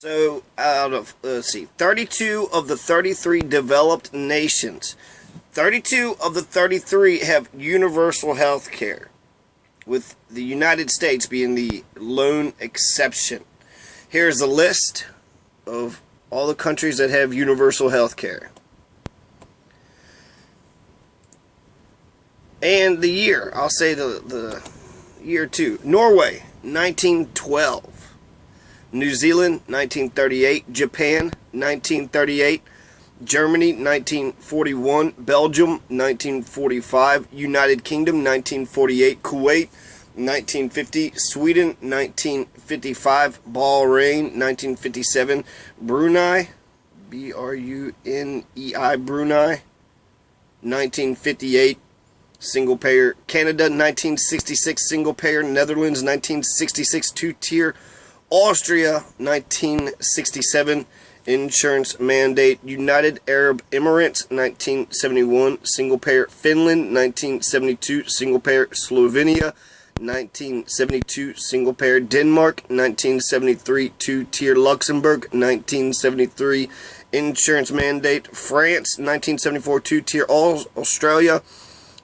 So, out of, 32 of the 33 developed nations, 32 of the 33 have universal health care, with the United States being the lone exception. Here's a list of all the countries that have universal health care. And the year, I'll say the year too. Norway, 1912. New Zealand, 1938. Japan, 1938. Germany, 1941. Belgium, 1945. United Kingdom, 1948. Kuwait, 1950. Sweden, 1955. Bahrain, 1957. Brunei, B-R-U-N-E-I, Brunei, 1958. Single payer. Canada, 1966. Single payer. Netherlands, 1966. Two-tier. Austria, 1967, insurance mandate. United Arab Emirates, 1971, single payer. Finland, 1972, single payer. Slovenia, 1972, single payer. Denmark, 1973, two-tier. Luxembourg, 1973, insurance mandate. France, 1974, two-tier. Australia,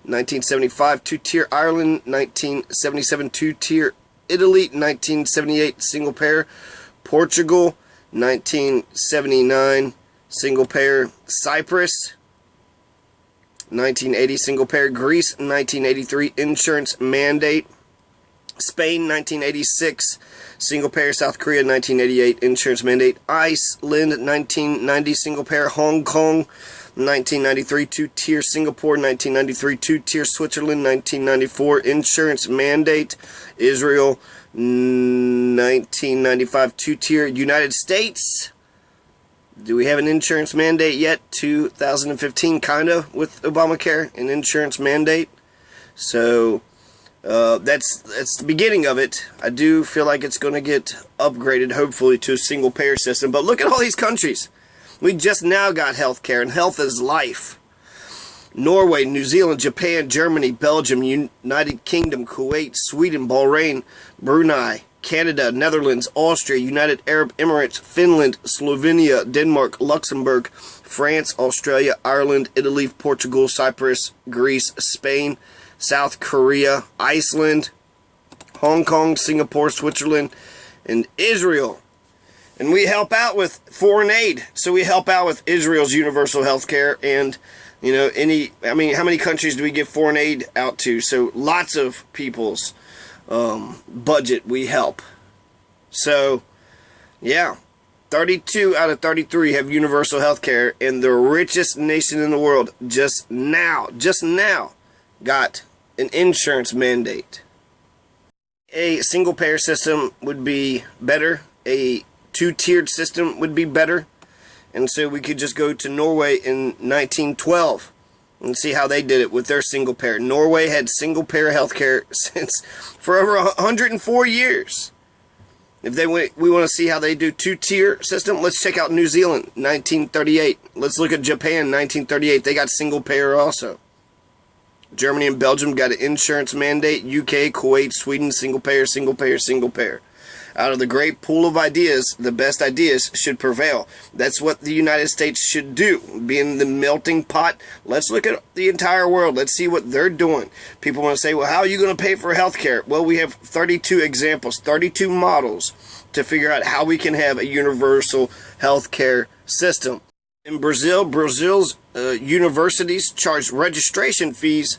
1975, two-tier. Ireland, 1977, two-tier. Italy, 1978, single payer. Portugal, 1979, single payer. Cyprus, 1980, single payer. Greece, 1983, insurance mandate. Spain, 1986, single payer. South Korea, 1988, insurance mandate. Iceland, 1990, single payer. Hong Kong, 1993, two-tier. Singapore, 1993, two-tier. Switzerland, 1994, insurance mandate. Israel, 1995, two-tier. United States, do we have an insurance mandate yet? 2015, kind of, with Obamacare, an insurance mandate. So, that's the beginning of it. I do feel like it's going to get upgraded, hopefully, to a single-payer system. But look at all these countries. We just now got health care, and health is life. Norway, New Zealand, Japan, Germany, Belgium, United Kingdom, Kuwait, Sweden, Bahrain, Brunei, Canada, Netherlands, Austria, United Arab Emirates, Finland, Slovenia, Denmark, Luxembourg, France, Australia, Ireland, Italy, Portugal, Cyprus, Greece, Spain, South Korea, Iceland, Hong Kong, Singapore, Switzerland, and Israel. And we help out with foreign aid. So we help out with Israel's universal health care and, you know, how many countries do we give foreign aid out to? So lots of people's budget we help. So, yeah, 32 out of 33 have universal health care, and the richest nation in the world just now got an insurance mandate. A single-payer system would be better. A two-tiered system would be better. And so we could just go to Norway in 1912 and see how they did it with their single payer. Norway had single payer healthcare for over 104 years. If we want to see how they do two-tier system, let's check out New Zealand, 1938. Let's look at Japan, 1938. They got single payer also. Germany and Belgium got an insurance mandate. UK, Kuwait, Sweden, single payer, single payer, single payer. Out of the great pool of ideas, the best ideas should prevail. That's what the United States should do. Being the melting pot, let's look at the entire world. Let's see what they're doing. People want to say, well, how are you going to pay for health care? Well, we have 32 examples, 32 models to figure out how we can have a universal health care system. In Brazil's universities charge registration fees,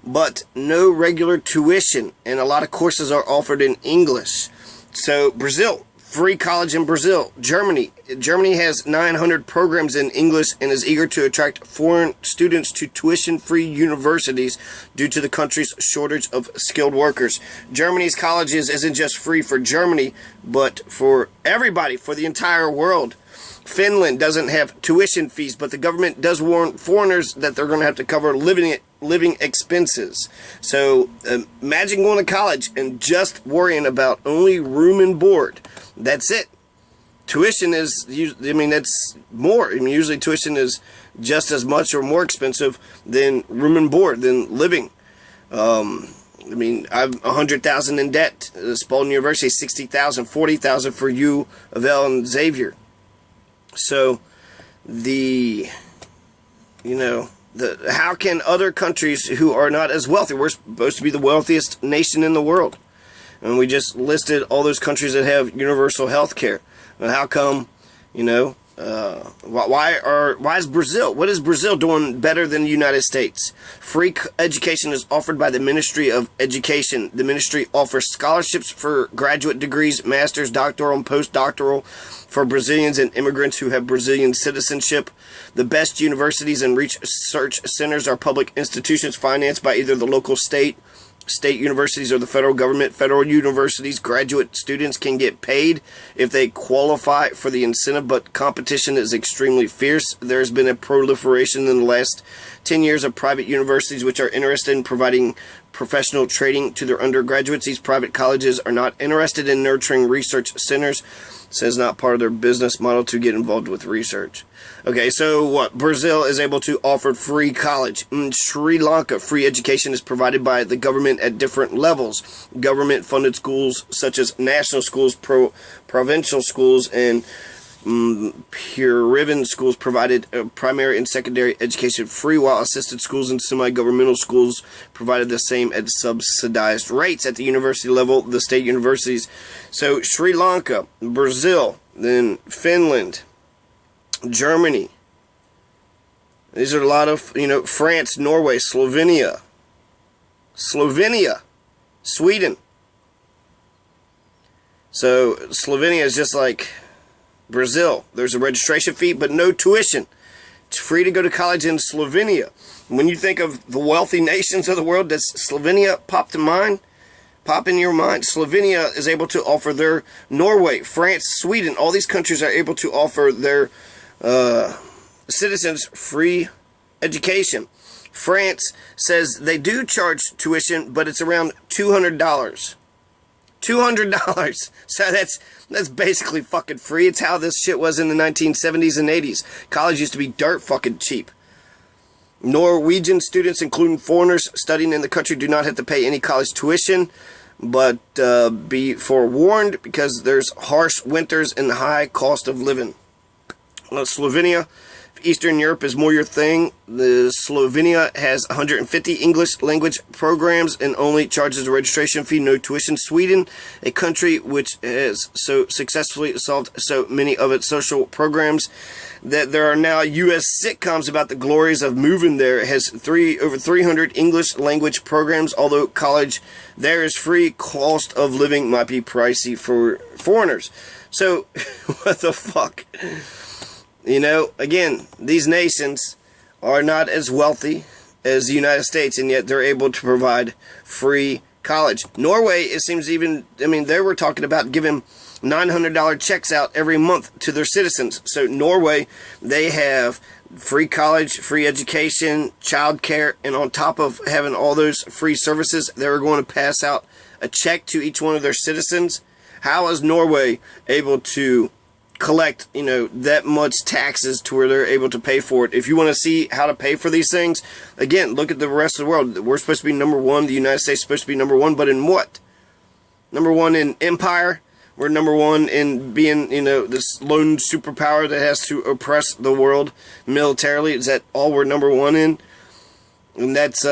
but no regular tuition, and a lot of courses are offered in English. So Brazil, free college in Brazil. Germany has 900 programs in English and is eager to attract foreign students to tuition-free universities due to the country's shortage of skilled workers. Germany's colleges isn't just free for Germany, but for everybody, for the entire world. Finland doesn't have tuition fees, but the government does warn foreigners that they're going to have to cover living expenses. So imagine going to college and just worrying about only room and board. That's it. Tuition is, that's more. Usually tuition is just as much or more expensive than room and board, than living. I mean, I'm 100,000 in debt. Spalding University, 60,000, 40,000 for U of L and Xavier. So, how can other countries who are not as wealthy, we're supposed to be the wealthiest nation in the world, and we just listed all those countries that have universal health care. Well, how come, why is Brazil? What is Brazil doing better than the United States? Free education is offered by the Ministry of Education. The ministry offers scholarships for graduate degrees, master's, doctoral, and postdoctoral for Brazilians and immigrants who have Brazilian citizenship. The best universities and research centers are public institutions financed by either the local state universities or the federal government. Federal universities, graduate students can get paid if they qualify for the incentive, but competition is extremely fierce. There has been a proliferation in the last 10 years of private universities which are interested in providing professional training to their undergraduates. These private colleges are not interested in nurturing research centers. It says not part of their business model to get involved with research. Okay, so what? Brazil is able to offer free college. In Sri Lanka, free education is provided by the government at different levels. Government-funded schools such as national schools, provincial schools, and Pure-Riven schools provided primary and secondary education free, while assisted schools and semi-governmental schools provided the same at subsidized rates. At the university level, the state universities. So Sri Lanka, Brazil, then Finland, Germany. These are a lot of, France, Norway, Slovenia, Sweden. So Slovenia is just like Brazil. There's a registration fee, but no tuition. It's free to go to college in Slovenia. When you think of the wealthy nations of the world, does Slovenia pop in your mind? Slovenia is able to offer their Norway, France, Sweden, all these countries are able to offer their citizens free education. France says they do charge tuition, but it's around $200. $200. So that's basically fucking free. It's how this shit was in the 1970s and 80s. College used to be dirt fucking cheap. Norwegian students, including foreigners studying in the country, do not have to pay any college tuition, but be forewarned because there's harsh winters and high cost of living. Slovenia, Eastern Europe is more your thing. Slovenia has 150 English language programs and only charges a registration fee, no tuition. Sweden, a country which has so successfully solved so many of its social programs that there are now U.S. sitcoms about the glories of moving there. It has over 300 English language programs, although college there is free. Cost of living might be pricey for foreigners. So, what the fuck? Again, these nations are not as wealthy as the United States, and yet they're able to provide free college. Norway, it seems they were talking about giving $900 checks out every month to their citizens. So Norway, they have free college, free education, child care, and on top of having all those free services, they were going to pass out a check to each one of their citizens. How is Norway able to collect, that much taxes to where they're able to pay for it? If you want to see how to pay for these things, again, look at the rest of the world. We're supposed to be number one. The United States is supposed to be number one, but in what? Number one in empire. We're number one in being, this lone superpower that has to oppress the world militarily. Is that all we're number one in? And that's,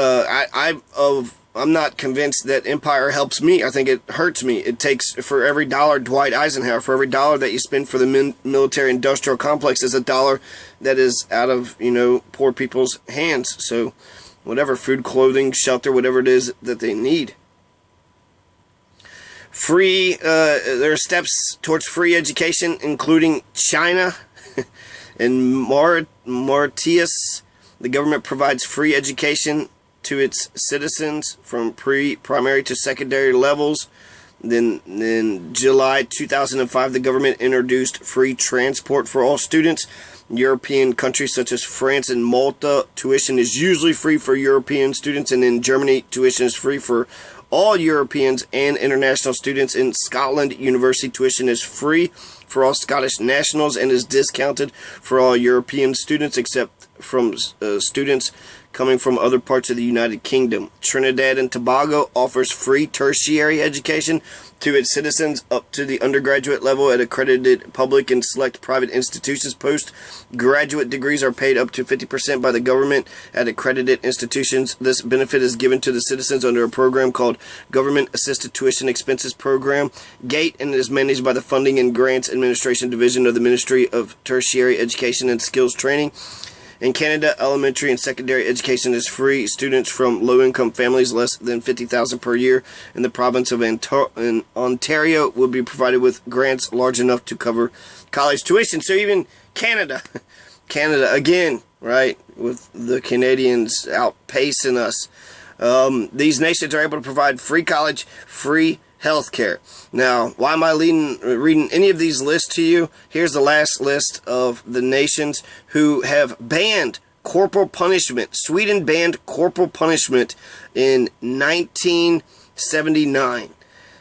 I'm not convinced that empire helps me. I think it hurts me. It takes, for every dollar, Dwight Eisenhower, for every dollar that you spend for the military-industrial complex is a dollar that is out of, poor people's hands. So, whatever, food, clothing, shelter, whatever it is that they need. There are steps towards free education, including China and Mauritius. The government provides free education to its citizens from primary to secondary levels. Then in July 2005, the government introduced free transport for all students. European countries such as France and Malta, tuition is usually free for European students, and in Germany, tuition is free for all Europeans and international students. In Scotland, university tuition is free for all Scottish nationals and is discounted for all European students except from students coming from other parts of the United Kingdom. Trinidad and Tobago offers free tertiary education to its citizens up to the undergraduate level at accredited public and select private institutions. Postgraduate degrees are paid up to 50% by the government at accredited institutions. This benefit is given to the citizens under a program called Government Assisted Tuition Expenses Program, GATE, and is managed by the Funding and Grants Administration Division of the Ministry of Tertiary Education and Skills Training. In Canada, elementary and secondary education is free. Students from low-income families less than $50,000 per year in the province of Ontario will be provided with grants large enough to cover college tuition. So even Canada, again, right, with the Canadians outpacing us, these nations are able to provide free college, free healthcare. Now, why am I reading any of these lists to you? Here's the last list of the nations who have banned corporal punishment. Sweden banned corporal punishment in 1979.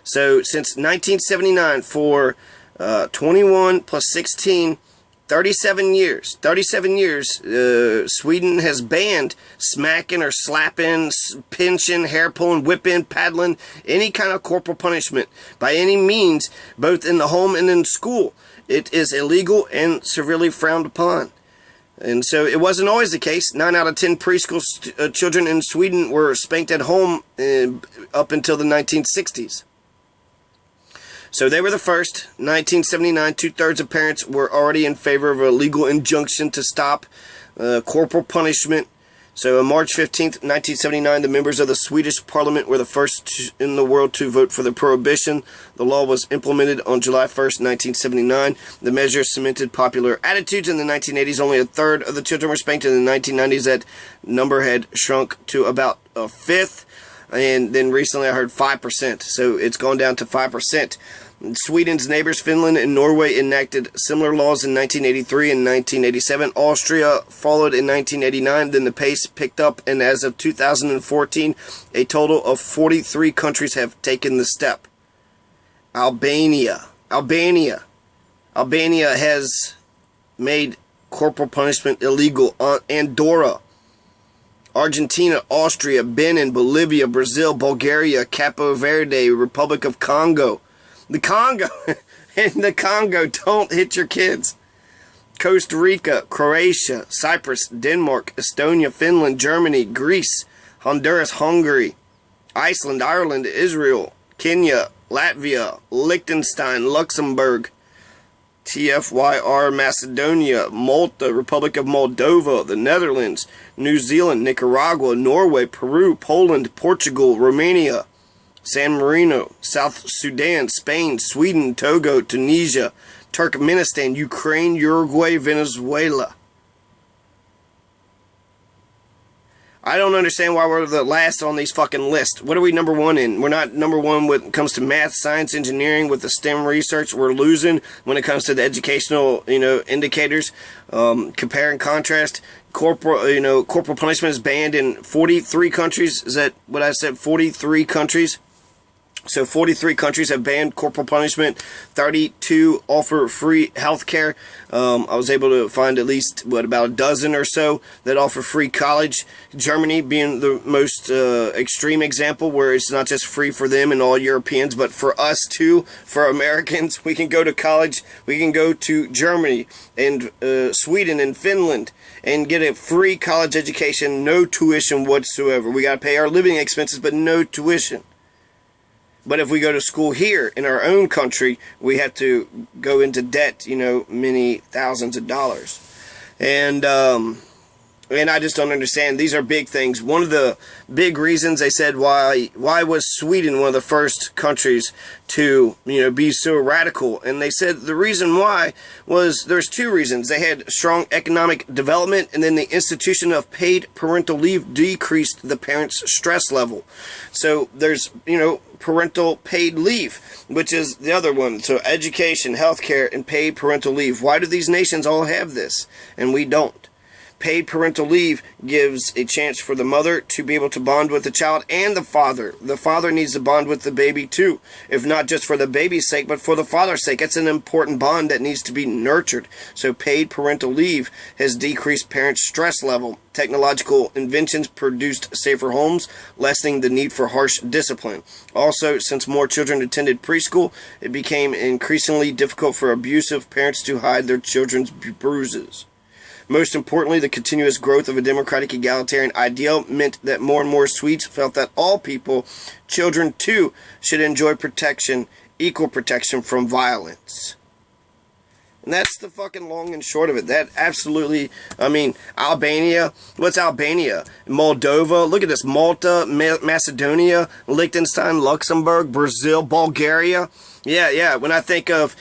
So, since 1979, for 21 plus 16, 37 years, Sweden has banned smacking or slapping, pinching, hair pulling, whipping, paddling, any kind of corporal punishment by any means, both in the home and in school. It is illegal and severely frowned upon. And so it wasn't always the case. 9 out of 10 preschool children in Sweden were spanked at home up until the 1960s. So they were the first. 1979, 2/3 of parents were already in favor of a legal injunction to stop corporal punishment. So on March 15th, 1979, the members of the Swedish parliament were the first in the world to vote for the prohibition. The law was implemented on July 1st, 1979. The measure cemented popular attitudes. In the 1980s, only 1/3 of the children were spanked. In the 1990s, that number had shrunk to about 1/5. And then recently I heard 5%. So it's gone down to 5%. Sweden's neighbors, Finland and Norway, enacted similar laws in 1983 and 1987. Austria followed in 1989. Then the pace picked up, and as of 2014, a total of 43 countries have taken the step. Albania has made corporal punishment illegal. Andorra, Argentina, Austria, Benin, Bolivia, Brazil, Bulgaria, Capo Verde, Republic of Congo. The Congo, in the Congo, don't hit your kids. Costa Rica, Croatia, Cyprus, Denmark, Estonia, Finland, Germany, Greece, Honduras, Hungary, Iceland, Ireland, Israel, Kenya, Latvia, Liechtenstein, Luxembourg, TFYR, Macedonia, Malta, Republic of Moldova, the Netherlands, New Zealand, Nicaragua, Norway, Peru, Poland, Portugal, Romania, San Marino, South Sudan, Spain, Sweden, Togo, Tunisia, Turkmenistan, Ukraine, Uruguay, Venezuela. I don't understand why we're the last on these fucking lists. What are we number one in? We're not number one when it comes to math, science, engineering, with the STEM research. We're losing when it comes to the educational, indicators. Compare and contrast. Corporal punishment is banned in 43 countries. Is that what I said? 43 countries. So 43 countries have banned corporal punishment. 32 offer free health care. I was able to find at least, about a dozen or so that offer free college. Germany being the most extreme example, where it's not just free for them and all Europeans, but for us too, for Americans. We can go to college. We can go to Germany and Sweden and Finland and get a free college education, no tuition whatsoever. We got to pay our living expenses, but no tuition. But if we go to school here in our own country, we have to go into debt, many thousands of dollars. And I just don't understand. These are big things. One of the big reasons they said why was Sweden one of the first countries to, be so radical. And they said the reason why was there's two reasons. They had strong economic development, and then the institution of paid parental leave decreased the parents' stress level. So there's, parental paid leave, which is the other one. So education, healthcare, and paid parental leave. Why do these nations all have this and we don't? Paid parental leave gives a chance for the mother to be able to bond with the child and the father. The father needs to bond with the baby too, if not just for the baby's sake, but for the father's sake. It's an important bond that needs to be nurtured. So paid parental leave has decreased parents' stress level. Technological inventions produced safer homes, lessening the need for harsh discipline. Also, since more children attended preschool, it became increasingly difficult for abusive parents to hide their children's bruises. Most importantly, the continuous growth of a democratic egalitarian ideal meant that more and more Swedes felt that all people, children too, should enjoy protection, equal protection from violence. And that's the fucking long and short of it. That absolutely, I mean, Albania. What's Albania? Moldova. Look at this. Malta, Macedonia, Liechtenstein, Luxembourg, Brazil, Bulgaria. Yeah. When I think of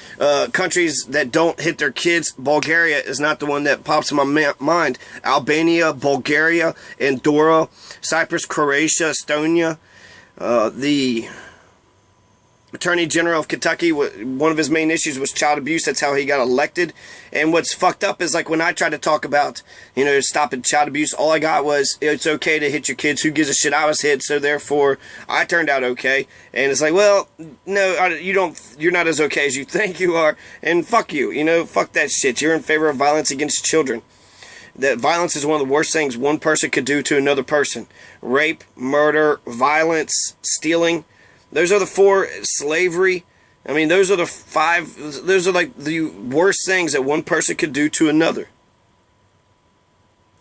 countries that don't hit their kids, Bulgaria is not the one that pops in my mind. Albania, Bulgaria, Andorra, Cyprus, Croatia, Estonia. The Attorney General of Kentucky, one of his main issues was child abuse. That's how he got elected. And what's fucked up is, like, when I tried to talk about, stopping child abuse, all I got was, it's okay to hit your kids. Who gives a shit? I was hit, so therefore I turned out okay. And it's like, well, no, you're not as okay as you think you are. And fuck you, fuck that shit. You're in favor of violence against children. That violence is one of the worst things one person could do to another person. Rape, murder, violence, stealing. Those are the 4, slavery. I mean, those are the 5, those are like the worst things that one person could do to another.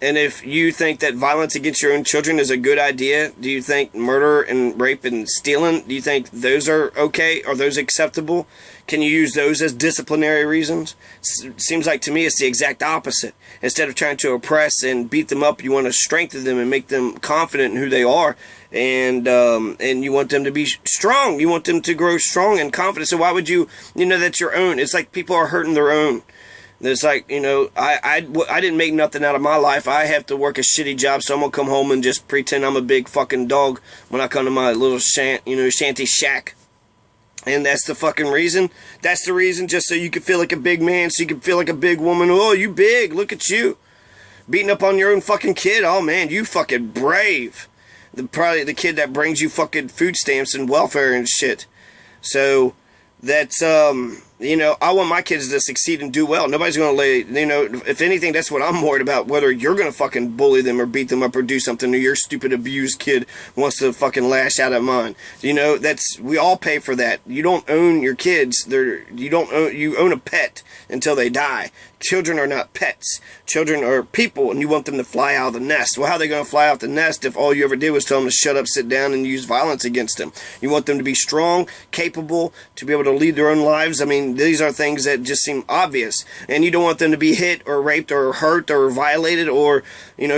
And if you think that violence against your own children is a good idea, do you think murder and rape and stealing, do you think those are okay? Are those acceptable? Can you use those as disciplinary reasons? It seems like to me it's the exact opposite. Instead of trying to oppress and beat them up, you want to strengthen them and make them confident in who they are. And you want them to be strong. You want them to grow strong and confident. So why would that's your own. It's like people are hurting their own. It's like, I didn't make nothing out of my life. I have to work a shitty job, so I'm going to come home and just pretend I'm a big fucking dog when I come to my little shanty shack. And that's the fucking reason. That's the reason, just so you can feel like a big man, so you can feel like a big woman. Oh, you big. Look at you. Beating up on your own fucking kid. Oh, man, you fucking brave. Probably the kid that brings you fucking food stamps and welfare and shit. So that's I want my kids to succeed and do well. Nobody's going to if anything, that's what I'm worried about, whether you're going to fucking bully them or beat them up or do something, or your stupid abused kid wants to fucking lash out at mine. We all pay for that. You don't own your kids. You own a pet until they die. Children are not pets. Children are people, and you want them to fly out of the nest. Well, how are they going to fly out the nest if all you ever did was tell them to shut up, sit down, and use violence against them? You want them to be strong, capable, to be able to lead their own lives. I mean, these are things that just seem obvious. And you don't want them to be hit or raped or hurt or violated or,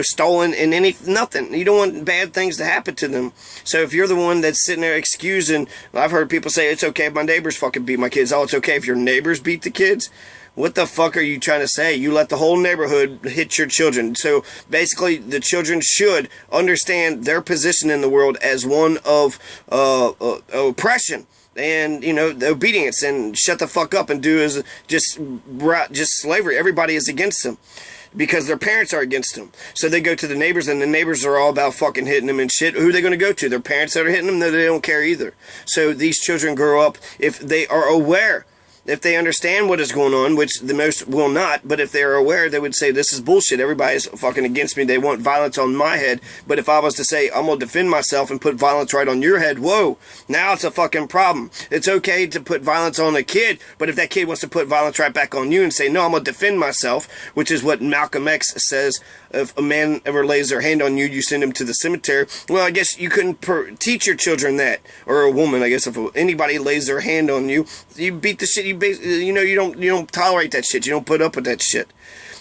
stolen in nothing. You don't want bad things to happen to them. So if you're the one that's sitting there excusing, I've heard people say, it's okay if my neighbors fucking beat my kids. Oh, it's okay if your neighbors beat the kids? What the fuck are you trying to say? You let the whole neighborhood hit your children. So basically, the children should understand their position in the world as one of oppression and obedience, and shut the fuck up and do as just slavery. Everybody is against them because their parents are against them. So they go to the neighbors, and the neighbors are all about fucking hitting them and shit. Who are they going to go to? Their parents that are hitting them? No, they don't care either. So these children grow up, if they are aware, if they understand what is going on, which the most will not, but if they are aware, they would say, this is bullshit. Everybody's fucking against me. They want violence on my head. But if I was to say, I'm going to defend myself and put violence right on your head, whoa, now it's a fucking problem. It's okay to put violence on a kid, but if that kid wants to put violence right back on you and say, no, I'm going to defend myself, which is what Malcolm X says, if a man ever lays their hand on you, you send him to the cemetery. Well, I guess you couldn't teach your children that, or a woman. I guess if anybody lays their hand on you, you beat the shit. You don't tolerate that shit. You don't put up with that shit.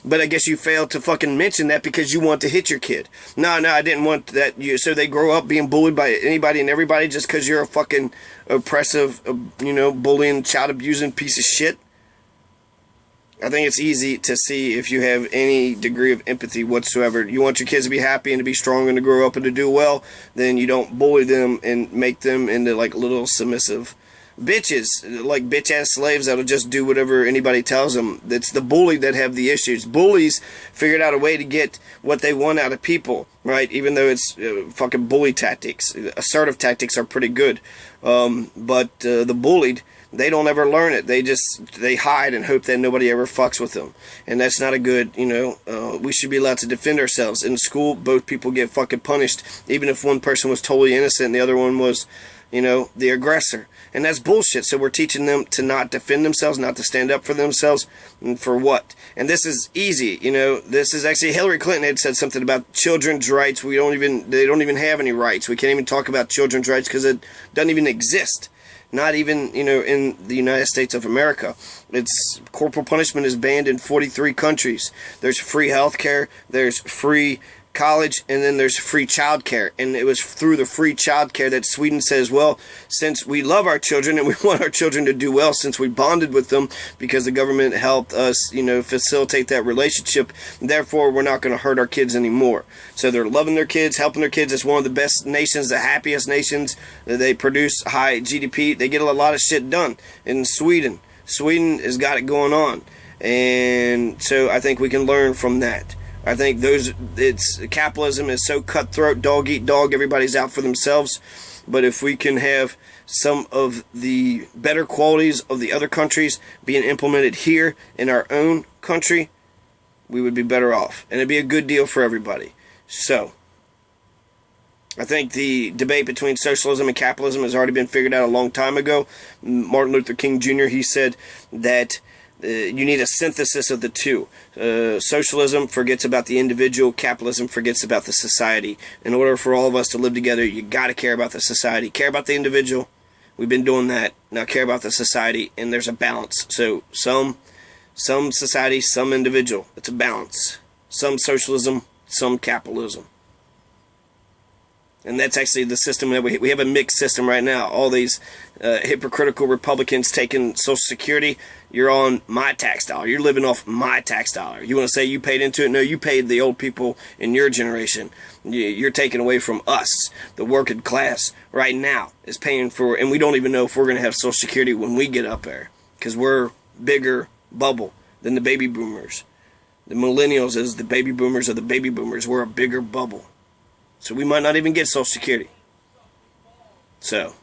But I guess you failed to fucking mention that because you want to hit your kid. No, I didn't want that. So they grow up being bullied by anybody and everybody just because you're a fucking oppressive, bullying, child abusing piece of shit. I think it's easy to see if you have any degree of empathy whatsoever. You want your kids to be happy and to be strong and to grow up and to do well, then you don't bully them and make them into like little submissive bitches, like bitch-ass slaves that'll just do whatever anybody tells them. It's the bully that have the issues. Bullies figured out a way to get what they want out of people, right? Even though it's fucking bully tactics. Assertive tactics are pretty good. But the bullied, they don't ever learn it. They hide and hope that nobody ever fucks with them. And that's not a good, we should be allowed to defend ourselves. In school, both people get fucking punished, even if one person was totally innocent and the other one was, the aggressor. And that's bullshit. So we're teaching them to not defend themselves, not to stand up for themselves. And for what? And this is easy. This is actually Hillary Clinton had said something about children's rights. They don't even have any rights. We can't even talk about children's rights because it doesn't even exist. Not even, in the United States of America. Corporal punishment is banned in 43 countries. There's free health care, there's free college, and then there's free child care. And it was through the free child care that Sweden says, well, since we love our children and we want our children to do well, since we bonded with them because the government helped us, facilitate that relationship, therefore we're not going to hurt our kids anymore. So they're loving their kids, helping their kids. It's one of the best nations, the happiest nations. They produce high GDP. They get a lot of shit done in Sweden. Sweden has got it going on. And so I think we can learn from that. I think capitalism is so cutthroat, dog eat dog, everybody's out for themselves. But if we can have some of the better qualities of the other countries being implemented here in our own country, we would be better off. And it'd be a good deal for everybody. So, I think the debate between socialism and capitalism has already been figured out a long time ago. Martin Luther King Jr., he said that you need a synthesis of the two. Socialism forgets about the individual. Capitalism forgets about the society. In order for all of us to live together, you got to care about the society. Care about the individual. We've been doing that. Now care about the society, and there's a balance. So some society, some individual. It's a balance. Some socialism, some capitalism. And that's actually the system that we have a mixed system right now. All these hypocritical Republicans taking Social Security. You're on my tax dollar. You're living off my tax dollar. You want to say you paid into it? No, you paid the old people in your generation. You're taking away from us. The working class right now is paying for, and we don't even know if we're going to have Social Security when we get up there. Because we're bigger bubble than the baby boomers. The millennials is the baby boomers of the baby boomers. We're a bigger bubble. So we might not even get Social Security. So